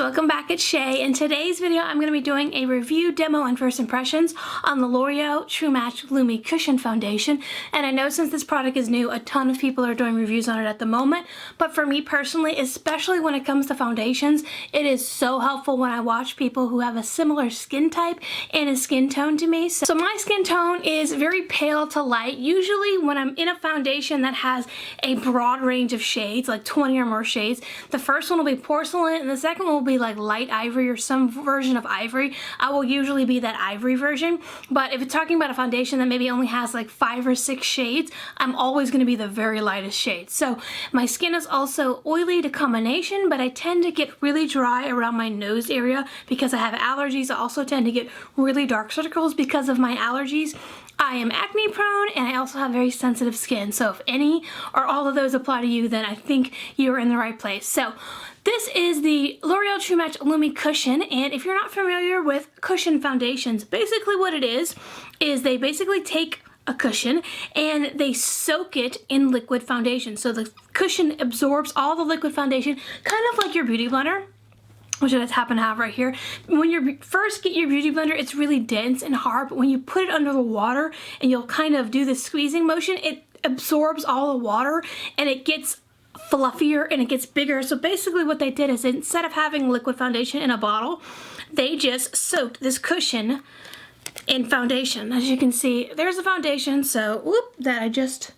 welcome back. It's Shay. In today's video, I'm going to be doing a review, demo, and first impressions on the L'Oreal True Match Lumi Cushion Foundation. And I know since this product is new, a ton of people are doing reviews on it at the moment. But for me personally, especially when it comes to foundations, it is so helpful when I watch people who have a similar skin type and a skin tone to me. So my skin tone is very pale to light. Usually when I'm in a foundation that has a broad range of shades, like 20 or more shades, the first one will be porcelain and the second one will be like light ivory or some version of ivory. I will usually be that ivory version, but if it's talking about a foundation that maybe only has like 5 or 6 shades, I'm always going to be the very lightest shade. So my skin is also oily to combination, but I tend to get really dry around my nose area because I have allergies. I also tend to get really dark circles because of my allergies. I am acne prone and I also have very sensitive skin. So if any or all of those apply to you, then I think you're in the right place. So this is the L'Oreal True Match Lumi Cushion, and if you're not familiar with cushion foundations, basically what it is they basically take a cushion and they soak it in liquid foundation. So the cushion absorbs all the liquid foundation, kind of like your beauty blender, which I just happen to have right here. When you first get your beauty blender, it's really dense and hard, but when you put it under the water and you'll kind of do this squeezing motion, it absorbs all the water and it gets fluffier and it gets bigger. So basically what they did is instead of having liquid foundation in a bottle, they just soaked this cushion in foundation. As you can see, there's the foundation. So whoop, that I just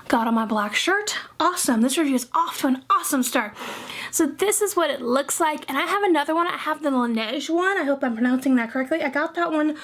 got on my black shirt. Awesome. This review is off to an awesome start. So this is what it looks like, and I have another one. I have the Laneige one. I hope I'm pronouncing that correctly. I got that one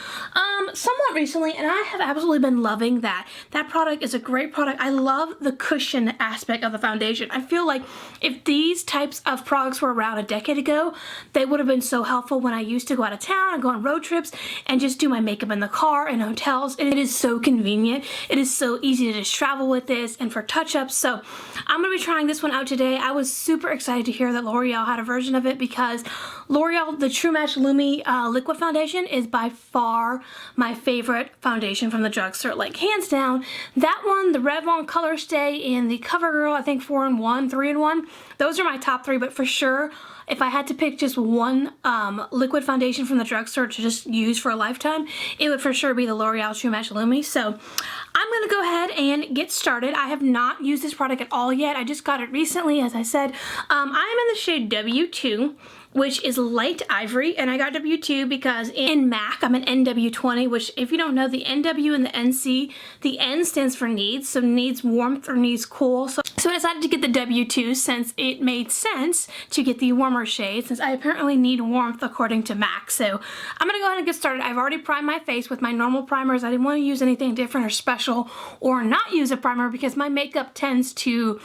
somewhat recently, and I have absolutely been loving that. That product is a great product. I love the cushion aspect of the foundation. I feel like if these types of products were around a decade ago, they would have been so helpful when I used to go out of town and go on road trips and just do my makeup in the car and hotels. It is so convenient. It is so easy to just travel with this and for touch-ups. So I'm going to be trying this one out today. I was super excited to hear that L'Oreal had a version of it because L'Oreal, the True Match Lumi liquid foundation is by far my favorite foundation from the drugstore. Like hands down, that one, the Revlon Color Stay, and the CoverGirl, I think 4-in-1, 3-in-1, those are my top 3, but for sure, if I had to pick just one liquid foundation from the drugstore to just use for a lifetime, it would for sure be the L'Oreal True Match Lumi. So I'm going to go ahead and get started. I have not used this product at all yet. I just got it recently, as I said. I'm in the shade W2, which is light ivory, and I got W2 because in MAC, I'm an NW20, which if you don't know, the NW and the NC, the N stands for needs, so needs warmth or needs cool. So I decided to get the W2 since it made sense to get the warmer shade, since I apparently need warmth according to MAC. So I'm gonna go ahead and get started. I've already primed my face with my normal primers. I didn't want to use anything different or special or not use a primer because my makeup tends to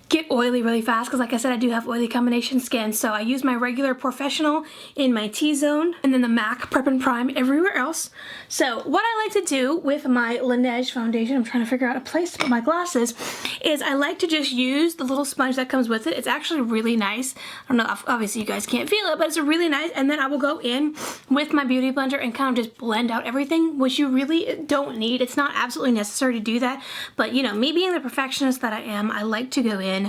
get oily really fast because like I said, I do have oily combination skin. So I use my regular Professional in my T-zone and then the MAC Prep and Prime everywhere else. So what I like to do with my Laneige foundation, I'm trying to figure out a place to put my glasses, is I like to just use the little sponge that comes with it. It's actually really nice. I don't know, obviously you guys can't feel it, but it's a really nice, and then I will go in with my beauty blender and kind of just blend out everything, which you really don't need. It's not absolutely necessary to do that, but you know, me being the perfectionist that I am, I like to go in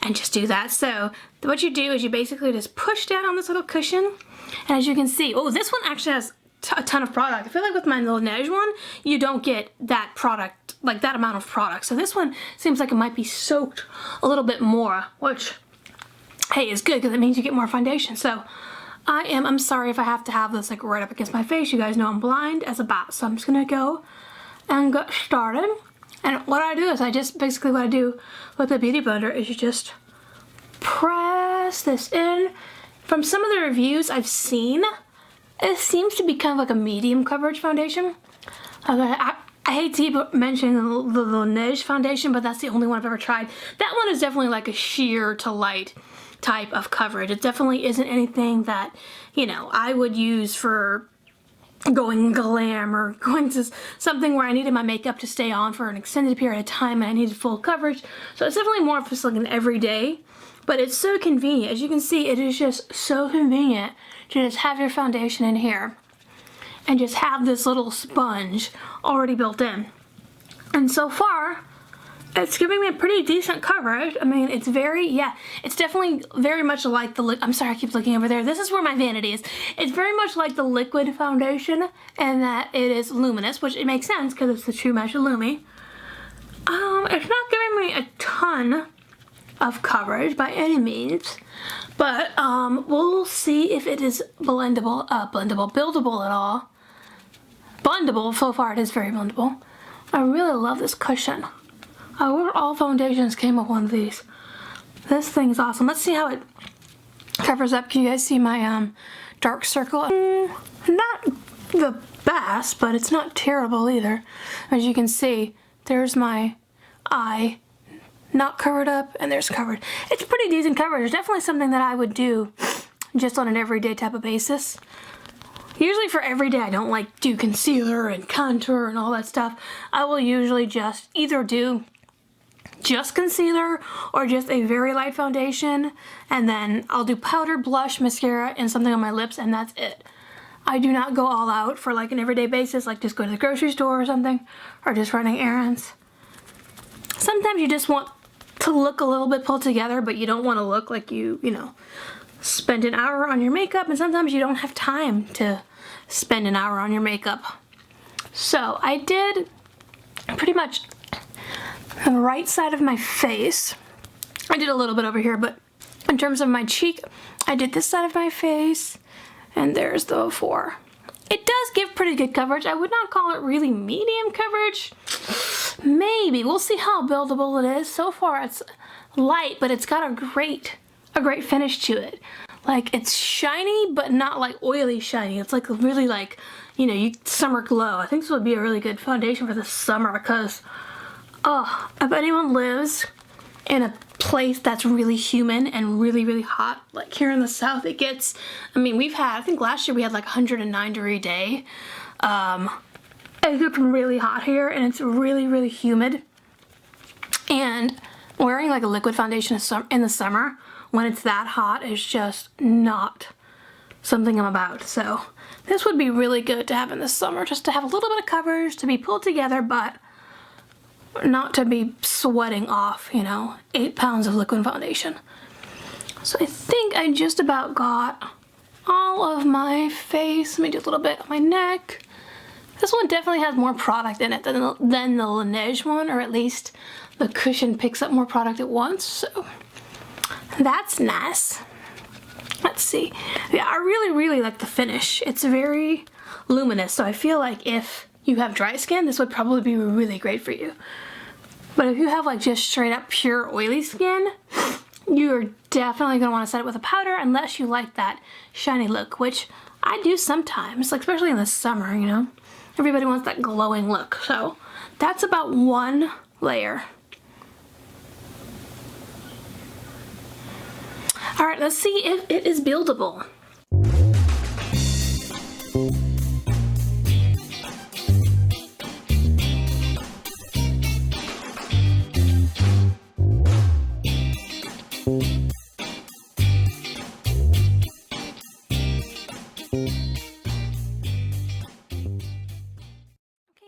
and just do that. So what you do is you basically just push down on this little cushion, and as you can see, oh, this one actually has a ton of product. I feel like with my Laneige one, you don't get that product, like that amount of product. So this one seems like it might be soaked a little bit more, which, hey, is good because it means you get more foundation. So I'm sorry if I have to have this like right up against my face. You guys know I'm blind as a bat, so I'm just gonna go and get started. And what I do is basically what I do with the beauty blender is you just press this in. From some of the reviews I've seen, it seems to be kind of like a medium coverage foundation. I hate to keep mentioning the Laneige foundation, but that's the only one I've ever tried. That one is definitely like a sheer to light type of coverage. It definitely isn't anything that, you know, I would use for going glam or going to something where I needed my makeup to stay on for an extended period of time and I needed full coverage. So it's definitely more of just like an everyday, but it's so convenient. As you can see, it is just so convenient to just have your foundation in here and just have this little sponge already built in. And so far, it's giving me a pretty decent coverage. I mean, it's very, yeah, it's definitely very much like the, I'm sorry, I keep looking over there. This is where my vanity is. It's very much like the liquid foundation, and that it is luminous, which it makes sense because it's the True Match Lumi. It's not giving me a ton of coverage by any means, but we'll see if it is buildable at all. Blendable, so far it is very blendable. I really love this cushion. I wish all foundations came with one of these. This thing's awesome. Let's see how it covers up. Can you guys see my dark circle? Not the best, but it's not terrible either. As you can see, there's my eye not covered up, and there's covered. It's pretty decent coverage. It's definitely something that I would do just on an everyday type of basis. Usually for everyday, I don't like do concealer and contour and all that stuff. I will usually just either do just concealer or just a very light foundation, and then I'll do powder, blush, mascara, and something on my lips, and that's it. I do not go all out for like an everyday basis, like just go to the grocery store or something, or just running errands. Sometimes you just want to look a little bit pulled together, but you don't want to look like you know, spend an hour on your makeup, and sometimes you don't have time to spend an hour on your makeup. So I did pretty much the right side of my face. I did a little bit over here, but in terms of my cheek, I did this side of my face, and there's the before. It does give pretty good coverage. I would not call it really medium coverage. Maybe. We'll see how buildable it is. So far it's light, but it's got a great finish to it. Like, it's shiny, but not like oily shiny. It's like really like, you know, summer glow. I think this would be a really good foundation for the summer because, if anyone lives in a place that's really humid and really, really hot, like here in the South, it gets, I mean, I think last year we had like 109-degree day. It gets really hot here, and it's really, really humid. And wearing like a liquid foundation in the summer when it's that hot is just not something I'm about. So this would be really good to have in the summer, just to have a little bit of coverage, to be pulled together, but not to be sweating off, you know, 8 pounds of liquid foundation. So I think I just about got all of my face. Let me do a little bit on my neck. This one definitely has more product in it than the Laneige one, or at least the cushion picks up more product at once, so that's nice. Let's see. Yeah, I really, really like the finish. It's very luminous, so I feel like if you have dry skin, this would probably be really great for you. But if you have like just straight up pure oily skin, you're definitely going to want to set it with a powder unless you like that shiny look, which I do sometimes, like especially in the summer, you know. Everybody wants that glowing look, so that's about one layer. All right, let's see if it is buildable.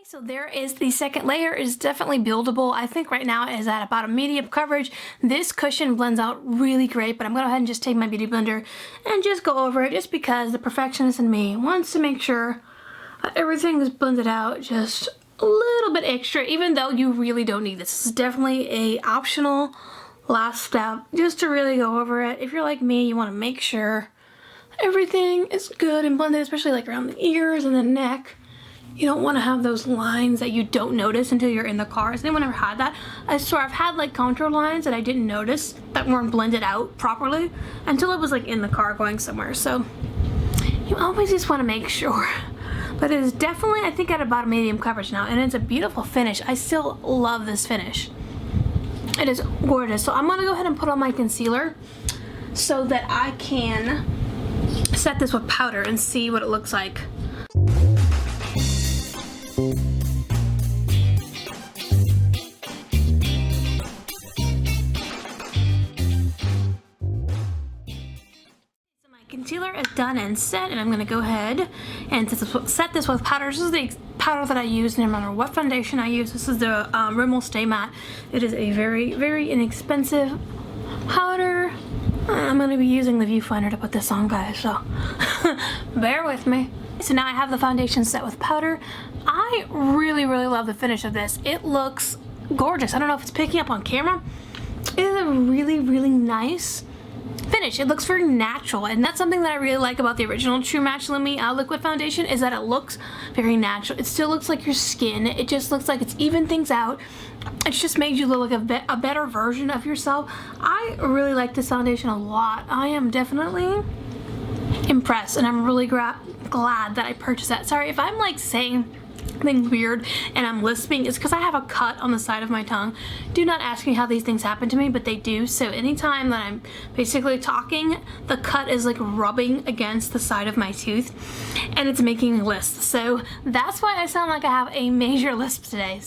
So there is the second layer. Is definitely buildable. I think right now it is at about a medium coverage. This cushion blends out really great, but I'm going to go ahead and just take my beauty blender and just go over it, just because the perfectionist in me wants to make sure everything is blended out just a little bit extra, even though you really don't need this. This is definitely a optional last step, just to really go over it. If you're like me, you want to make sure everything is good and blended, especially like around the ears and the neck. You don't want to have those lines that you don't notice until you're in the car. Has anyone ever had that? I swear I've had like contour lines that I didn't notice that weren't blended out properly until I was like in the car going somewhere. So you always just want to make sure. But it is definitely, I think, at about a medium coverage now, and it's a beautiful finish. I still love this finish. It is gorgeous. So I'm going to go ahead and put on my concealer so that I can set this with powder and see what it looks like. Concealer is done and set, and I'm going to go ahead and set this with powder. This is the powder that I use, no matter what foundation I use. This is the Rimmel Stay Matte. It is a very, very inexpensive powder. I'm going to be using the viewfinder to put this on, guys, so bear with me. So now I have the foundation set with powder. I really, really love the finish of this. It looks gorgeous. I don't know if it's picking up on camera. It is a really, really nice finish. It looks very natural, and that's something that I really like about the original True Match Lumi liquid foundation, is that it looks very natural. It still looks like your skin. It just looks like it's evened things out. It's just made you look like a better version of yourself. I really like this foundation a lot. I am definitely impressed, and I'm really glad that I purchased that. Sorry if I'm like saying something weird and I'm lisping. It's because I have a cut on the side of my tongue. Do not ask me how these things happen to me, but they do. So anytime that I'm basically talking, the cut is like rubbing against the side of my tooth and it's making me lisp. So that's why I sound like I have a major lisp today.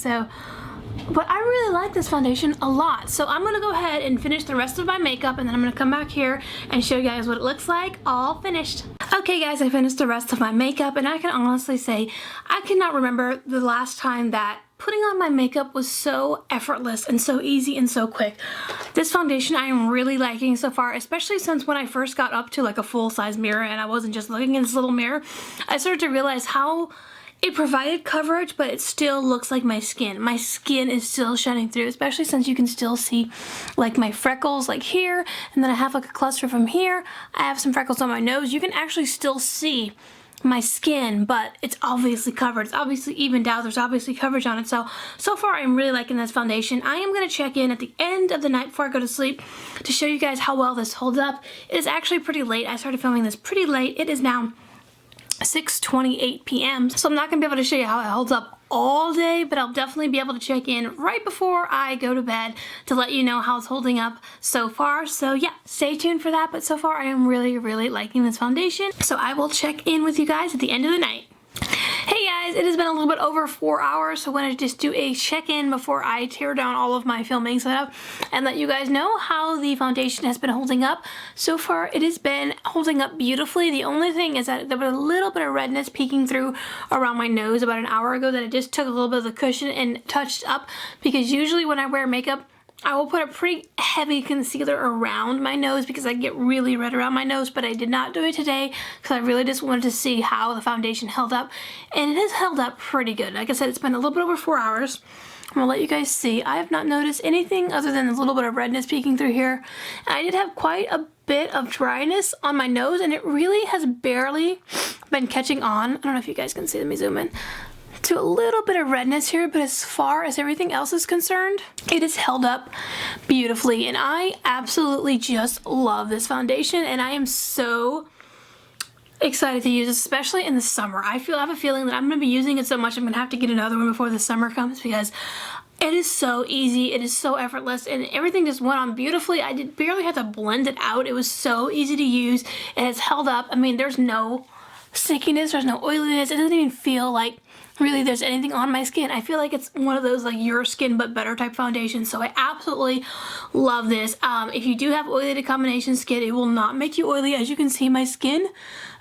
But I really like this foundation a lot. So I'm gonna go ahead and finish the rest of my makeup, and then I'm gonna come back here and show you guys what it looks like all finished. Okay guys, I finished the rest of my makeup, and I can honestly say I cannot remember the last time that putting on my makeup was so effortless and so easy and so quick. This foundation I am really liking so far, especially since when I first got up to like a full-size mirror and I wasn't just looking in this little mirror. I started to realize how it provided coverage, but it still looks like my skin. My skin is still shining through, especially since you can still see like my freckles like here, and then I have like a cluster from here. I have some freckles on my nose. You can actually still see my skin, but it's obviously covered. It's obviously evened out. There's obviously coverage on it. So far I'm really liking this foundation. I am going to check in at the end of the night before I go to sleep to show you guys how well this holds up. It is actually pretty late. I started filming this pretty late. It is now 6:28 p.m. So I'm not going to be able to show you how it holds up all day, but I'll definitely be able to check in right before I go to bed to let you know how it's holding up so far. So yeah, stay tuned for that, but so far I am really, really liking this foundation. So I will check in with you guys at the end of the night. Hey guys, it has been a little bit over 4 hours, so I wanted to just do a check-in before I tear down all of my filming setup and let you guys know how the foundation has been holding up. So far, it has been holding up beautifully. The only thing is that there was a little bit of redness peeking through around my nose about an hour ago that I just took a little bit of the cushion and touched up, because usually when I wear makeup, I will put a pretty heavy concealer around my nose because I get really red around my nose, but I did not do it today because I really just wanted to see how the foundation held up, and it has held up pretty good. Like I said, it's been a little bit over 4 hours. I'm gonna let you guys see. I have not noticed anything other than a little bit of redness peeking through here. I did have quite a bit of dryness on my nose, and it really has barely been catching on. I don't know if you guys can see. Let me zoom in. To a little bit of redness here, but as far as everything else is concerned, it is held up beautifully, and I absolutely just love this foundation, and I am so excited to use it, especially in the summer. I have a feeling that I'm going to be using it so much I'm going to have to get another one before the summer comes, because it is so easy, it is so effortless, and everything just went on beautifully. I barely had to blend it out. It was so easy to use. It has held up. I mean, there's no stickiness, there's no oiliness. It doesn't even feel like really there's anything on my skin. I feel like it's one of those like your skin but better type foundations, so I absolutely love this. If you do have oily to combination skin, it will not make you oily. As you can see, my skin,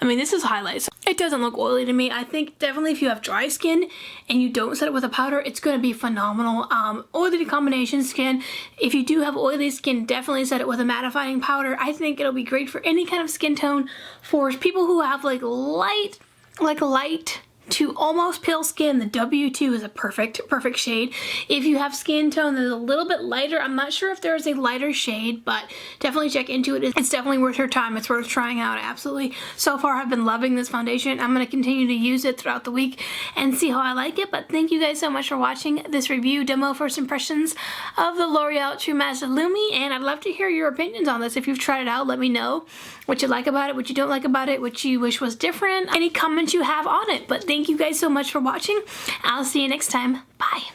I mean, this is highlights. It doesn't look oily to me. I think definitely if you have dry skin and you don't set it with a powder, it's going to be phenomenal. Oily to combination skin, if you do have oily skin, definitely set it with a mattifying powder. I think it'll be great for any kind of skin tone. For people who have like light to almost pale skin, the W2 is a perfect shade. If you have skin tone that's a little bit lighter, I'm not sure if there is a lighter shade, but definitely check into it. It's definitely worth your time. It's worth trying out. I absolutely, so far, have been loving this foundation. I'm going to continue to use it throughout the week and see how I like it, but thank you guys so much for watching this review demo first impressions of the L'Oreal True Match Lumi, and I'd love to hear your opinions on this. If you've tried it out, let me know what you like about it, what you don't like about it, what you wish was different, any comments you have on it. But thank you guys so much for watching. I'll see you next time. Bye.